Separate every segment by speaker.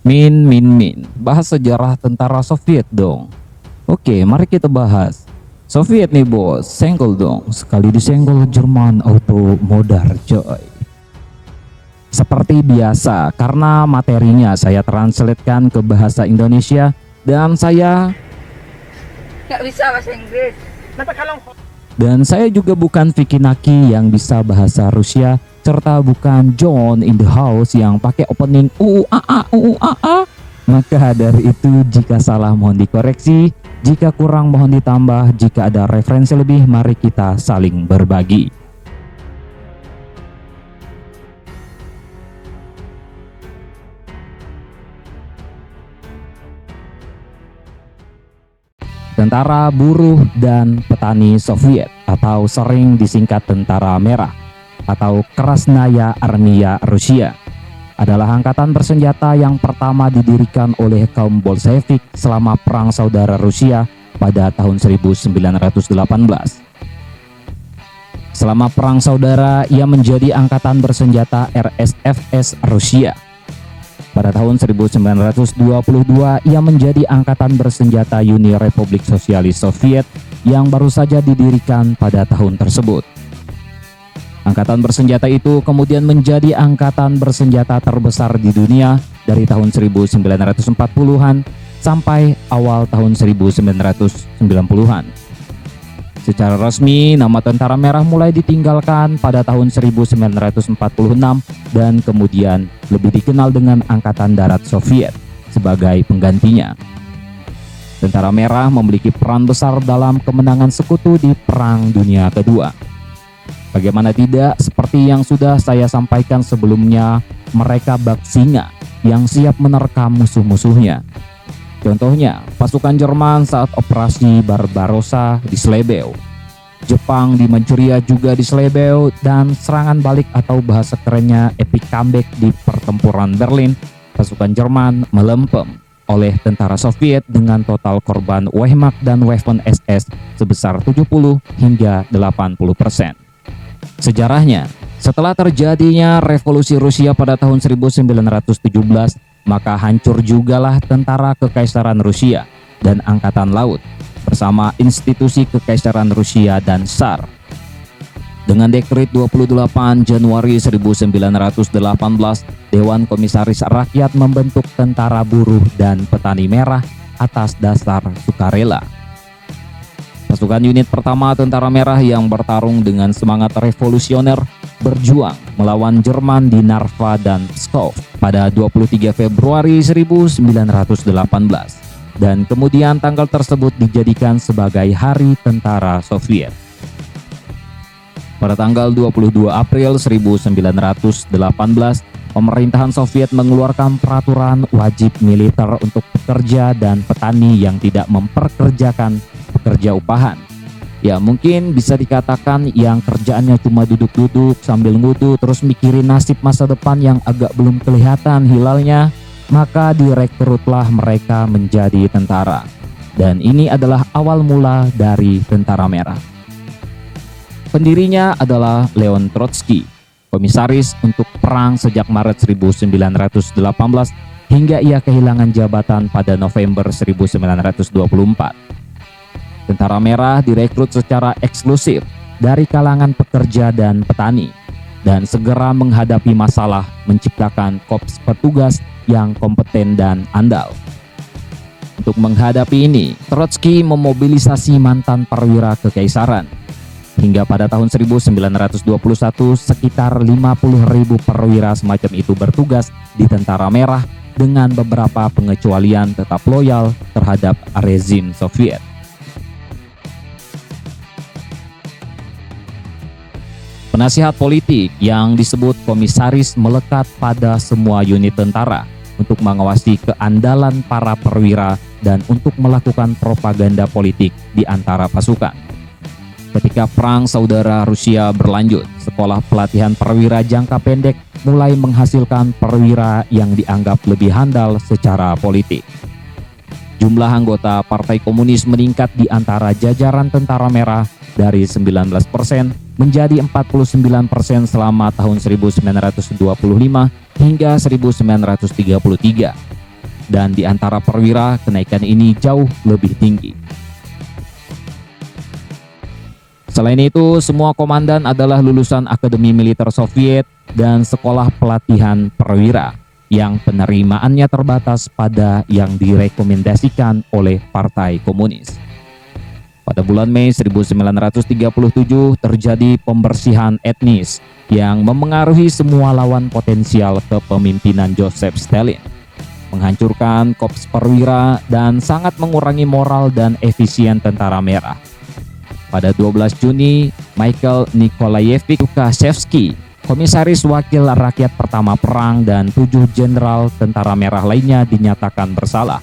Speaker 1: Min, bahas sejarah tentara Soviet dong. Oke, mari kita bahas. Soviet nih bos, senggol dong. Sekali disenggol Jerman auto modar coy. Seperti biasa, karena materinya saya translatekan ke bahasa Indonesia dan saya
Speaker 2: nggak bisa bahasa Inggris.
Speaker 1: Dan saya juga bukan Vicky Naki yang bisa bahasa Rusia, serta bukan John in the House yang pakai opening UUAA. Maka dari itu, jika salah mohon dikoreksi, jika kurang mohon ditambah, jika ada referensi lebih mari kita saling berbagi. Tentara Buruh dan Petani Soviet atau sering disingkat Tentara Merah atau Krasnaya Armia Rusia adalah angkatan bersenjata yang pertama didirikan oleh kaum Bolshevik selama Perang Saudara Rusia pada tahun 1918. Selama Perang Saudara, ia menjadi angkatan bersenjata RSFS Rusia. Pada tahun 1922, ia menjadi angkatan bersenjata Uni Republik Sosialis Soviet yang baru saja didirikan pada tahun tersebut. Angkatan bersenjata itu kemudian menjadi angkatan bersenjata terbesar di dunia dari tahun 1940-an sampai awal tahun 1990-an. Secara resmi, nama Tentara Merah mulai ditinggalkan pada tahun 1946 dan kemudian lebih dikenal dengan Angkatan Darat Soviet sebagai penggantinya. Tentara Merah memiliki peran besar dalam kemenangan sekutu di Perang Dunia Kedua. Bagaimana tidak, seperti yang sudah saya sampaikan sebelumnya, mereka bak singa yang siap menerkam musuh-musuhnya. Contohnya, pasukan Jerman saat operasi Barbarossa di Slebeo, Jepang di Manchuria juga di Slebeo, dan serangan balik atau bahasa kerennya epic comeback di pertempuran Berlin, pasukan Jerman melempem oleh tentara Soviet dengan total korban Wehrmacht dan Waffen SS sebesar 70 hingga 80%. Sejarahnya, setelah terjadinya revolusi Rusia pada tahun 1917, maka hancur jugalah tentara Kekaisaran Rusia dan Angkatan Laut bersama institusi Kekaisaran Rusia dan SAR. Dengan dekret 28 Januari 1918, Dewan Komisaris Rakyat membentuk Tentara Buruh dan Petani Merah atas dasar sukarela. Pasukan unit pertama Tentara Merah yang bertarung dengan semangat revolusioner berjuang melawan Jerman di Narva dan Pskov pada 23 Februari 1918 dan kemudian tanggal tersebut dijadikan sebagai Hari Tentara Soviet. Pada tanggal 22 April 1918, pemerintahan Soviet mengeluarkan peraturan wajib militer untuk pekerja dan petani yang tidak memperkerjakan pekerja upahan. Ya, mungkin bisa dikatakan yang kerjaannya cuma duduk-duduk sambil ngudu terus mikirin nasib masa depan yang agak belum kelihatan hilalnya, maka direkrutlah mereka menjadi tentara. Dan ini adalah awal mula dari Tentara Merah. Pendirinya adalah Leon Trotsky, komisaris untuk perang sejak Maret 1918 hingga ia kehilangan jabatan pada November 1924. Tentara Merah direkrut secara eksklusif dari kalangan pekerja dan petani dan segera menghadapi masalah menciptakan korps petugas yang kompeten dan andal. Untuk menghadapi ini, Trotsky memobilisasi mantan perwira kekaisaran. Hingga pada tahun 1921, sekitar 50.000 perwira semacam itu bertugas di Tentara Merah dengan beberapa pengecualian tetap loyal terhadap rezim Soviet. Penasihat politik yang disebut komisaris melekat pada semua unit tentara untuk mengawasi keandalan para perwira dan untuk melakukan propaganda politik di antara pasukan. Ketika Perang Saudara Rusia berlanjut, sekolah pelatihan perwira jangka pendek mulai menghasilkan perwira yang dianggap lebih handal secara politik. Jumlah anggota Partai Komunis meningkat di antara jajaran Tentara Merah dari 19% menjadi 49% selama tahun 1925 hingga 1933. dan di antara perwira kenaikan ini jauh lebih tinggi. Selain itu, semua komandan adalah lulusan Akademi Militer Soviet dan sekolah pelatihan perwira yang penerimaannya terbatas pada yang direkomendasikan oleh Partai Komunis. Pada bulan Mei 1937 terjadi pembersihan etnis yang memengaruhi semua lawan potensial kepemimpinan Joseph Stalin, menghancurkan korps perwira dan sangat mengurangi moral dan efisien tentara merah. Pada 12 Juni, Michael Nikolayevich Tukhachevsky, komisaris wakil rakyat pertama perang, dan 7 jenderal tentara merah lainnya dinyatakan bersalah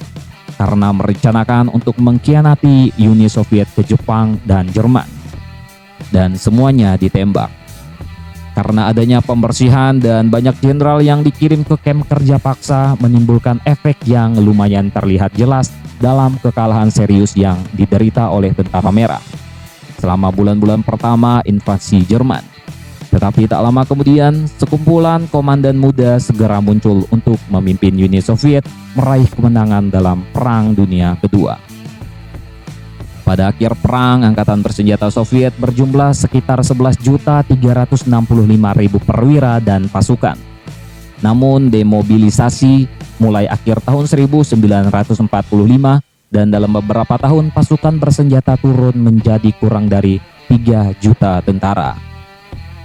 Speaker 1: karena merencanakan untuk mengkhianati Uni Soviet ke Jepang dan Jerman. Dan semuanya ditembak. Karena adanya pembersihan dan banyak jenderal yang dikirim ke kamp kerja paksa menimbulkan efek yang lumayan terlihat jelas dalam kekalahan serius yang diderita oleh tentara merah selama bulan-bulan pertama invasi Jerman. Tetapi tak lama kemudian, sekumpulan komandan muda segera muncul untuk memimpin Uni Soviet meraih kemenangan dalam Perang Dunia Kedua. Pada akhir perang, Angkatan Bersenjata Soviet berjumlah sekitar 11.365.000 perwira dan pasukan. Namun demobilisasi mulai akhir tahun 1945 dan dalam beberapa tahun pasukan bersenjata turun menjadi kurang dari 3 juta tentara.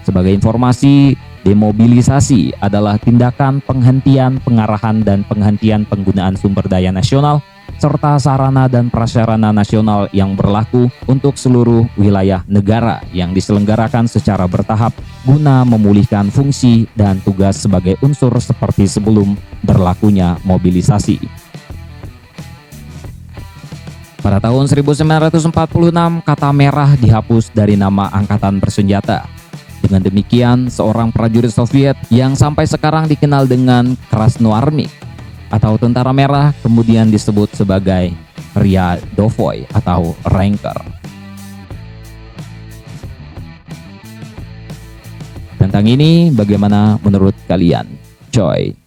Speaker 1: Sebagai informasi, demobilisasi adalah tindakan penghentian pengarahan dan penghentian penggunaan sumber daya nasional serta sarana dan prasarana nasional yang berlaku untuk seluruh wilayah negara yang diselenggarakan secara bertahap guna memulihkan fungsi dan tugas sebagai unsur seperti sebelum berlakunya mobilisasi. Pada tahun 1946, kata merah dihapus dari nama Angkatan Bersenjata. Dengan demikian, seorang prajurit Soviet yang sampai sekarang dikenal dengan Krasnoarmik atau tentara merah kemudian disebut sebagai Ryadovoy atau Ranger. Tentang ini bagaimana menurut kalian? Coy.